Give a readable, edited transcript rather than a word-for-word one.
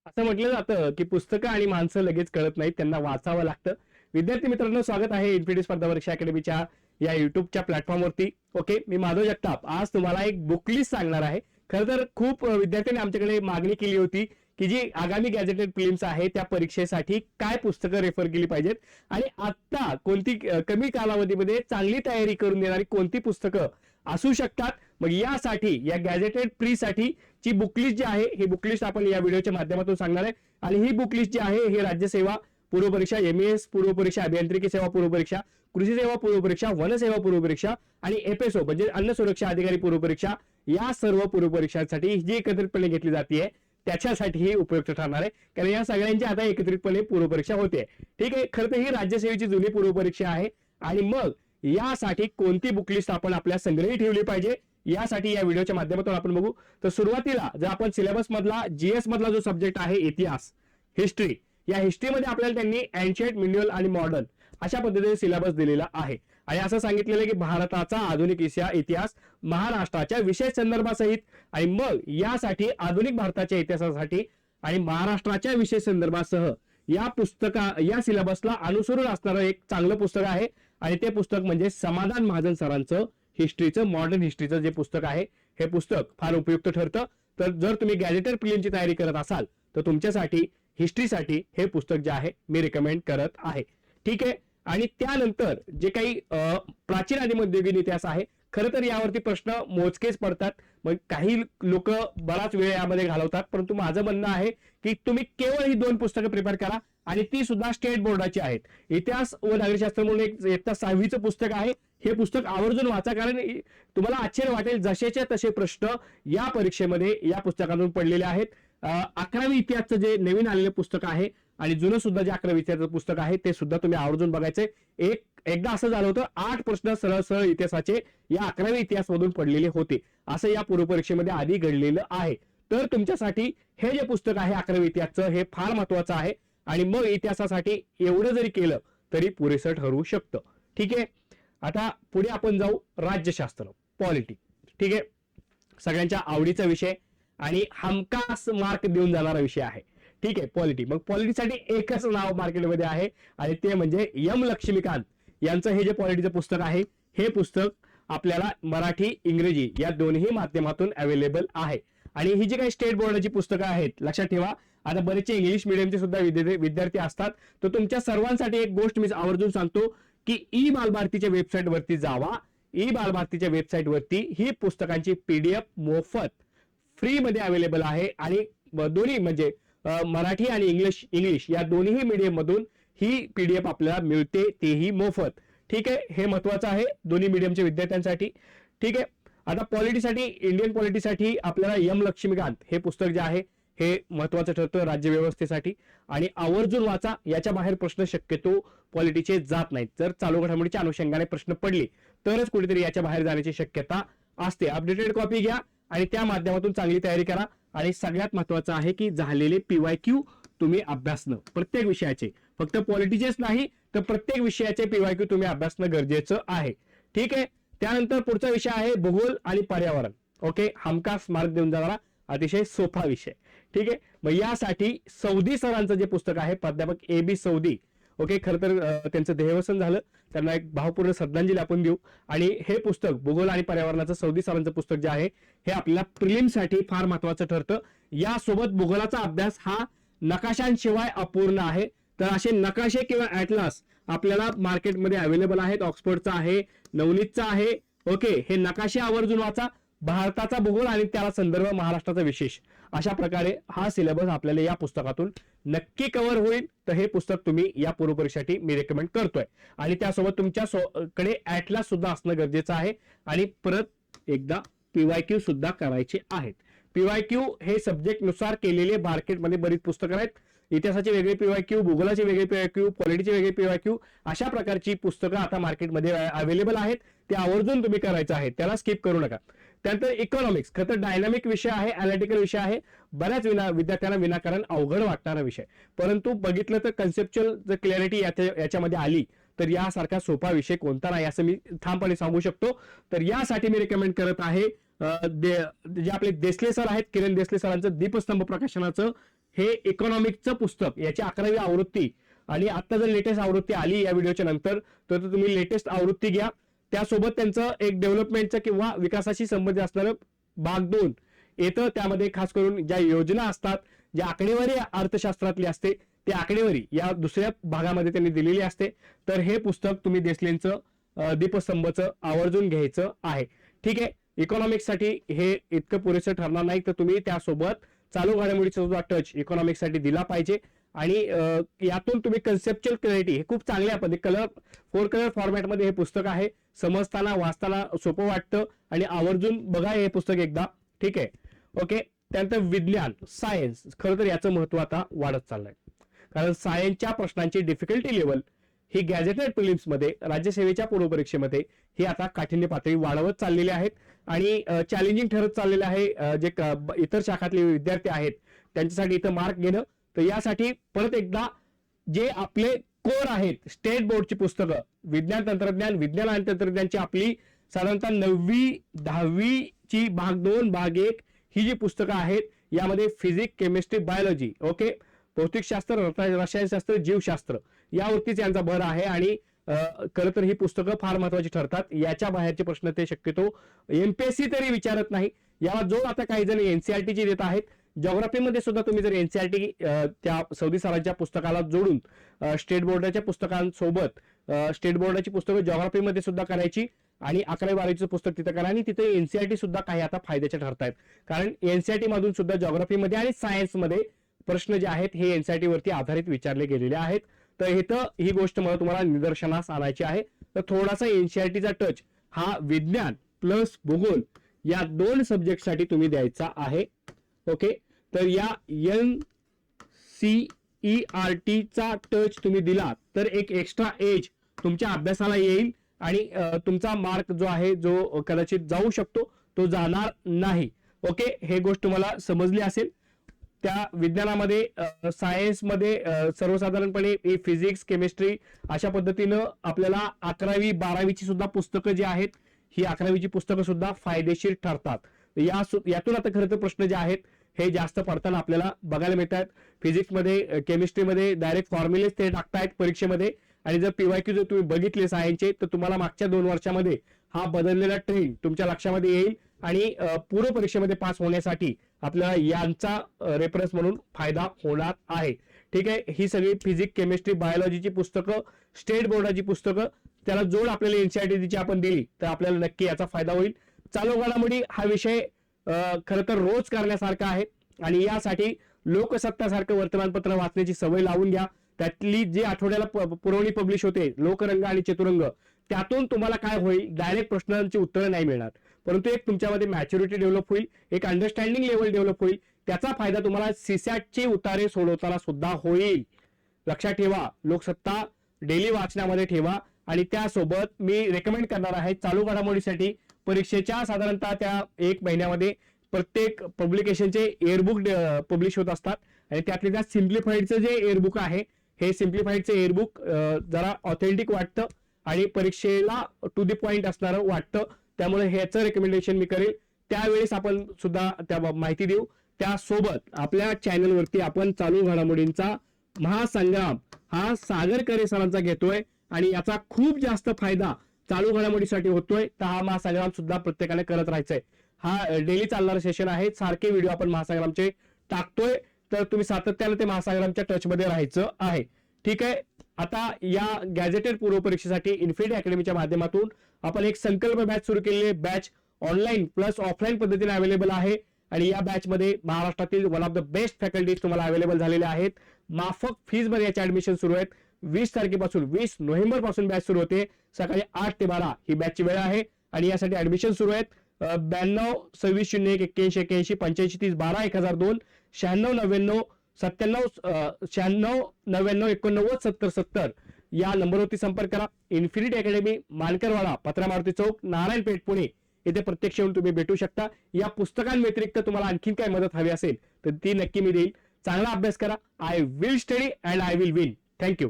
असं म्हटलं जातं की पुस्तकं आणि माणसं लगेच कळत नाहीत, त्यांना वाचावं लागतं. विद्यार्थी मित्रांनो, स्वागत आहे इन्फिनिटी स्पर्धा परीक्षा अकॅडमीच्या या युट्यूबच्या प्लॅटफॉर्मवरती. ओके, मी माधव जगताप आज तुम्हाला एक बुक लिस्ट सांगणार आहे. खरं तर खूप विद्यार्थ्यांनी आमच्याकडे मागणी केली होती की जी आगामी गॅझेटेड फिल्म्स आहे त्या परीक्षेसाठी काय पुस्तकं रेफर केली पाहिजेत आणि आता कोणती कमी कालावधीमध्ये चांगली तयारी करून देणारी कोणती पुस्तकं असू शकतात. मग यासाठी या गॅझेटेड प्री साठी ची बुकलिस्ट जी आहे ही बुकलिस्ट आपण या व्हिडिओच्या माध्यमातून सांगणार आहे. आणि ही बुकलिस्ट जी आहे हे राज्यसेवा पूर्व परीक्षा, MES पूर्व परीक्षा, अभियांत्रिकी सेवा पूर्व परीक्षा, कृषी सेवा पूर्व परीक्षा, वन सेवा पूर्व परीक्षा आणि FSO म्हणजे अन्न सुरक्षा अधिकारी पूर्व परीक्षा या सर्व पूर्व परीक्षांसाठी जी एकत्रितपणे घेतली जाते त्याच्यासाठी ही उपयुक्त ठरणार आहे. कारण या सगळ्यांची आता एकत्रितपणे पूर्व परीक्षा होते. ठीक आहे, खरं तर ही राज्यसेवेची जुनी पूर्व परीक्षा आहे. आणि मग यासाठी कोणती बुकलिस्ट आपण आपल्या संग्रही ठेवली पाहिजे यासाठी या व्हिडिओच्या माध्यमातून आपण बघू. तर सुरुवातीला जर आपण सिलेबस मधला GS मधला जो सब्जेक्ट आहे इतिहास, हिस्ट्री, या हिस्ट्रीमध्ये आपल्याला त्यांनी एन्शियंट, मिनियल आणि मॉडर्न अशा पद्धतीने सिलेबस दिलेला आहे. आणि असं सांगितलेलं आहे की भारताचा आधुनिक इतिहास महाराष्ट्राच्या विशेष संदर्भासहित आणि मग यासाठी आधुनिक भारताच्या इतिहासासाठी आणि महाराष्ट्राच्या विशेष संदर्भासह या सिलेबसला अनुसरून असणारं एक चांगलं पुस्तक आहे. आणि ते पुस्तक म्हणजे समाधान महाजन सरांचं हिस्ट्रीचं, मॉडर्न हिस्ट्रीचं जे पुस्तक आहे हे पुस्तक फार उपयुक्त ठरतं. तर जर तुम्ही गॅझेटेड प्रिलिमची तयारी करत असाल तर तुमच्यासाठी हिस्ट्रीसाठी हे पुस्तक जे आहे मी रिकमेंड करत आहे. ठीक आहे. आणि त्यानंतर जे काही प्राचीन आदी मध्ययुगीन इतिहास आहे, खरं तर यावरती प्रश्न मोजकेच पडतात. मग काही लोक बराच वेळ यामध्ये घालवतात, परंतु माझं म्हणणं आहे की तुम्ही केवळ ही 2 पुस्तकं प्रिपेअर करा आणि ती सुद्धा स्टेट बोर्डाची आहेत. इतिहास व नागरिकशास्त्र म्हणून एक इयत्ता 6वीचं पुस्तक आहे. हे पुस्तक आवर्जून वाचा, कारण तुम्हाला आश्चर्य वाटेल जसेच्या तसे प्रश्न या परीक्षेमध्ये या पुस्तकातून पडलेले आहेत. 11वी इतिहासचं जे नवीन आलेलं पुस्तक आहे आणि जुनं सुद्धा जे 11वी इतिहासाचं पुस्तक आहे ते सुद्धा तुम्ही आवर्जून बघायचंय. एकदा असं झालं होतं, 8 प्रश्न सरळ सरळ इतिहासाचे या 11वी इतिहास मधून पडलेले होते, असं या पूर्व परीक्षेमध्ये आधी घडलेलं आहे. तर तुमच्यासाठी हे जे पुस्तक आहे 11वी इतिहासचं हे फार महत्वाचं आहे. आणि मग इतिहासासाठी एवढं जरी केलं तरी पुरेसं ठरवू शकतं. ठीक आहे. आता पुढे आपण जाऊ राज्यशास्त्र, पॉलिटी. ठीक आहे, सगळ्यांच्या आवडीचा विषय आणि हमखास मार्क देऊन जाणारा विषय आहे. ठीक आहे, पॉलिटी. मग पॉलिटीसाठी एकच नाव मार्केटमध्ये आहे आणि ते म्हणजे M लक्ष्मीकांत यांचं हे जे पॉलिटीचं पुस्तक आहे हे पुस्तक आपल्याला मराठी, इंग्रजी या दोन्ही माध्यमातून अवेलेबल आहे. आणि ही जी काही स्टेट बोर्डाची पुस्तकं आहेत, लक्षात ठेवा आता बरेचसे इंग्लिश मिडियमचे सुद्धा विद्यार्थी असतात, तर तुमच्या सर्वांसाठी एक गोष्ट मी आवर्जून सांगतो की बालभारतीच्या वेबसाईट वरती जावा. बालभारतीच्या वेबसाईट वरती ही पुस्तकांची PDF मोफत फ्री मध्ये अवेलेबल आहे. आणि दोन्ही म्हणजे मराठी आणि इंग्लिश या दोन्ही मीडियम मधून ही PDF आपल्याला मिळते, तेही मोफत. ठीक आहे, हे महत्वाचं आहे दोन्ही मीडियमच्या विद्यार्थ्यांसाठी. ठीक आहे. आता पॉलिटीसाठी, इंडियन पॉलिटीसाठी आपल्याला M लक्ष्मीकांत हे पुस्तक जे आहे हे महत्वाचं ठरतं राज्य व्यवस्थेसाठी. आणि आवर्जून वाचा, याच्या बाहेर प्रश्न शक्यतो पॉलिटीचे जात नाहीत. जर चालू घडामोडीच्या अनुषंगाने प्रश्न पडले तरच कुठेतरी याच्या बाहेर जाण्याची शक्यता असते. अपडेटेड कॉपी घ्या आणि त्या माध्यमातून चांगली तयारी करा. आणि सगळ्यात महत्वाचं आहे की झालेले PYQ तुम्ही अभ्यासणं, प्रत्येक विषयाचे, फक्त पॉलिटीचेच नाही तर प्रत्येक विषयाचे PYQ तुम्ही अभ्यासणं गरजेचं आहे. ठीक आहे. त्यानंतर पुढचा विषय आहे भूगोल आणि पर्यावरण. ओके, हमखास मार्क देऊन जाणारा अतिशय सोपा विषय. ठीक आहे. मग यासाठी सौदी सरांचं जे पुस्तक आहे, प्राध्यापक AB सौदी, ओके, खरं तर त्यांचं देहवसन झालं, त्यांना एक भावपूर्ण श्रद्धांजली आपण देऊ. आणि हे पुस्तक भूगोल आणि पर्यावरणाचं सौदी सरांचं पुस्तक जे आहे हे आपल्याला प्रिलिमसाठी फार महत्वाचं ठरतं. यासोबत भूगोलाचा अभ्यास हा नकाशांशिवाय अपूर्ण आहे. तर असे नकाशे किंवा ॲटलास आपल्याला मार्केटमध्ये अवेलेबल आहेत. ऑक्सफर्डचा आहे, नवनीतचा आहे. ओके, हे नकाशे आवर्जून वाचा. भारताचा भूगोल आणि त्याला संदर्भ महाराष्ट्राचा विशेष, अशा प्रकारे हा सिलेबस आपल्याला या पुस्तकातून नक्की कव्हर होईल. तर हे पुस्तक तुम्ही या पूर्व परीक्षेसाठी मी रेकमेंड करतोय. आणि त्यासोबत तुमच्याकडे ॲटलास सुद्धा असणं गरजेचं आहे. आणि परत एकदा PYQ सुद्धा करायचे आहेत. PYQ हे सब्जेक्ट नुसार केलेले मार्केटमध्ये बरीच पुस्तकं आहेत. इतिहासाचे वेगळे PYQ, भूगोलाचे वेगळे PYQ, पॉलिटीचे वेगळे PYQ, अशा प्रकारची पुस्तकं आता मार्केटमध्ये अवेलेबल आहेत. ते आवर्जून तुम्ही करायचं आहे, त्याला स्किप करू नका. त्यानंतर इकॉनॉमिक्स, खरं तर डायनामिक विषय आहे, अनालिटिकल विषय आहे, बऱ्याच विद्यार्थ्यांना विनाकारण अवघड वाटणारा विषय, परंतु बघितलं तर कन्सेप्च्युअल जर क्लॅरिटी याच्यामध्ये आली तर यासारखा सोपा विषय कोणता नाही असं मी ठामपणे सांगू शकतो. तर यासाठी मी रेकमेंड करत आहे जे आपले देसले सर आहेत, किरण देसले सरांचं दीपस्तंभ प्रकाशनाचं हे इकॉनॉमिक्सचं पुस्तक, याची 11वी आवृत्ती, आणि आता जर लेटेस्ट आवृत्ती आली या व्हिडिओच्या नंतर तर तुम्ही लेटेस्ट आवृत्ती घ्या. त्यासोबत त्यांचं एक डेव्हलपमेंटचं किंवा विकासाशी संबंधित असणारं भाग 2 येतं. त्यामध्ये खास करून ज्या योजना असतात, ज्या आकडेवारी अर्थशास्त्रातली असते, ती आकडेवारी या दुसऱ्या भागामध्ये त्यांनी दिलेली असते. तर हे पुस्तक तुम्ही देसलेंचं दीपस्तंभचं आवर्जून घ्यायचं आहे. ठीक आहे. इकॉनॉमिक्स साठी हे इतकं पुरेसं ठरणार नाही, तर तुम्ही त्यासोबत चालू घडामोडीचा सुद्धा टच इकॉनॉमिक्स साठी दिला पाहिजे. आणि यातून तुम्ही कन्सेप्च्युअल क्लॅरिटी, हे खूप चांगल्या पद्धतीने 4 कलर फॉर्मॅटमध्ये हे पुस्तक आहे. समजताना वाचताना सोपं वाटतं आणि आवर्जून बघा हे पुस्तक एकदा. ठीक आहे. ओके. त्यानंतर विज्ञान, सायन्स, खरं तर याचं महत्व आता वाढत चाललंय, कारण सायन्सच्या प्रश्नांची डिफिकल्टी लेवल ही गॅझेटेड प्रिलिम्स मध्ये, राज्यसेवेच्या पूर्व परीक्षेमध्ये ही आता काठिण्य पातळी वाढवत चाललेली आहेत आणि चॅलेंजिंग ठरत चाललेलं आहे. जे इतर शाखातले विद्यार्थी आहेत त्यांच्यासाठी इथं मार्क घेणं. तर यासाठी परत एकदा जे आपले कोर आहेत, स्टेट बोर्डची पुस्तकं, विज्ञान तंत्रज्ञान, विज्ञान आणि तंत्रज्ञानची आपली साधारणतः 9वी 10वी ची भाग 2 भाग 1 ही जी पुस्तकं आहेत, यामध्ये फिजिक्स, केमिस्ट्री, बायोलॉजी, ओके, भौतिकशास्त्र, रसायनशास्त्र, जीवशास्त्र यावरतीच यांचा भर आहे. आणि खरं तर ही पुस्तकं फार महत्वाची ठरतात. याच्या बाहेरचे प्रश्न ते शक्यतो एमपीएससी तरी विचारत नाही. याला जो आता काही जण एनसीआरटीची देत आहेत. ज्योग्राफीमध्ये सुद्धा तुम्ही जर एनसीआरटी त्या सौदी सरांच्या पुस्तकाला जोडून स्टेट बोर्डाच्या पुस्तकांसोबत स्टेट बोर्डाची पुस्तकं ज्योग्राफीमध्ये सुद्धा करायची आणि 11वी 12वीचं पुस्तक तिथं करा. आणि तिथे एनसीआरटी सुद्धा काही आता फायद्याचे ठरतायत, कारण एनसीआरटी मधून सुद्धा ज्योग्राफीमध्ये आणि सायन्समध्ये प्रश्न जे आहेत हे एनसीआरटी वरती आधारित विचारले गेलेले आहेत. तर इथं ही गोष्ट मला तुम्हाला निदर्शनास आणायची आहे. तर थोडासा एनसीआरटीचा टच हा विज्ञान प्लस भूगोल या 2 सब्जेक्टसाठी तुम्ही द्यायचा आहे. ओके. तर या NCERTचा टच तुम्ही दिला तर एक एक्स्ट्रा एज तुमच्या अभ्यासाला येईल आणि तुमचा मार्क जो आहे, जो कदाचित जाऊ शकतो, तो जाणार नाही. ओके. हे गोष्ट मला समजली असेल. त्या विज्ञानामध्ये, सायन्समध्ये सर्वसाधारणपणे फिजिक्स, केमिस्ट्री अशा पद्धतीनं आपल्याला 11वी 12वीची सुद्धा पुस्तकं जी आहेत, ही 11वीची पुस्तकं सुद्धा फायदेशीर ठरतात. यातून आता खरं तर प्रश्न जे आहेत हे जास्त पडताना आपल्याला बघायला मिळतात. फिजिक्समध्ये, केमिस्ट्रीमध्ये डायरेक्ट फॉर्म्युलेज ते टाकतायत परीक्षेमध्ये. आणि जर पीवायक्यू जर तुम्ही बघितले सायन्सचे, तर तुम्हाला मागच्या 2 वर्षामध्ये हा बदललेला ट्रेंड तुमच्या लक्षामध्ये येईल आणि पूर्व परीक्षेमध्ये पास होण्यासाठी आपल्याला यांचा रेफरन्स म्हणून फायदा होणार आहे. ठीक आहे. ही सगळी फिजिक्स, केमिस्ट्री, बायोलॉजीची पुस्तकं, स्टेट बोर्डाची पुस्तकं, त्याला जोड आपल्याला एनसीआरटीची आपण दिली तर आपल्याला नक्की याचा फायदा होईल. चालू घडामोडी हा विषय खरं तर रोज करण्यासारखा आहे आणि यासाठी लोकसत्ता सारखं वर्तमानपत्र वाचण्याची सवय लावून घ्या. त्यातली जी आठवड्याला पुरवणी पब्लिश होते, लोकरंग आणि चतुरंग, त्यातून तुम्हाला काय होईल, डायरेक्ट प्रश्नांची उत्तरं नाही मिळणार, परंतु एक तुमच्यामध्ये मॅच्युरिटी डेव्हलप होईल, एक अंडरस्टँडिंग लेवल डेव्हलप होईल. त्याचा फायदा तुम्हाला सीसॅटचे उतारे सोडवताना सुद्धा होईल. लक्षात ठेवा. लोकसत्ता डेली वाचण्यामध्ये ठेवा. आणि त्यासोबत मी रेकमेंड करणार आहे चालू घडामोडीसाठी परीक्षेच्या साधारणतः त्या 1 महिन्यामध्ये प्रत्येक पब्लिकेशनचे एअरबुक पब्लिश होत असतात आणि त्यातले त्यात सिम्प्लिफाईडचं जे एअरबुक आहे, हे सिम्प्लिफाईडचं एअरबुक जरा ऑथेंटिक वाटतं आणि परीक्षेला टू द पॉइंट असणारं वाटतं. त्यामुळे ह्याचं रेकमेंडेशन मी करेल. त्यावेळेस आपण सुद्धा त्या माहिती देऊ. त्यासोबत आपल्या चॅनलवरती आपण चालू घडामोडींचा महासंग्राम हा सागर करे सरांचा घेतोय आणि याचा खूप जास्त फायदा चालू घडामोडीसाठी होतोय. तर हा महासंग्राम सुद्धा प्रत्येकाने करत राहायचंय. हा डेली चालणारा सेशन आहे. सारखे व्हिडिओ आपण महासंग्रामचे टाकतोय, तर तुम्ही सातत्याने ते महासंग्रामच्या टच मध्ये राहायचं आहे. ठीक आहे. आता या गॅझेटेड पूर्व परीक्षेसाठी इन्फिनिटी अकॅडमीच्या माध्यमातून आपण एक संकल्प बॅच सुरू केलेली आहे. बॅच ऑनलाईन प्लस ऑफलाईन पद्धतीने अवेलेबल आहे आणि या बॅच मध्ये महाराष्ट्रातील one of the best faculties तुम्हाला अवेलेबल झालेले आहेत. माफक फीज मध्ये याचे ऍडमिशन सुरू आहेत. 20 तारखेपासून 20 नोव्हेंबर पासून बॅच सुरू होते. सकाळी 8 ते 12 ही बॅचची वेळ आहे आणि यासाठी ऍडमिशन सुरू आहेत. 92 26 01 81 81 85 30 12 1002 96 99 97 96 99 89 70 70 या नंबरवरती संपर्क करा. इन्फिनिटी अकॅडमी, मानकरवाडा, पत्रा मारुती चौक, नारायणपेठ, पुणे येथे प्रत्यक्ष येऊन तुम्ही भेटू शकता. या पुस्तकांव्यतिरिक्त तुम्हाला आणखीन काय मदत हवी असेल तर ती नक्की मी देईल. चांगला अभ्यास करा. I will study and I will win. Thank you.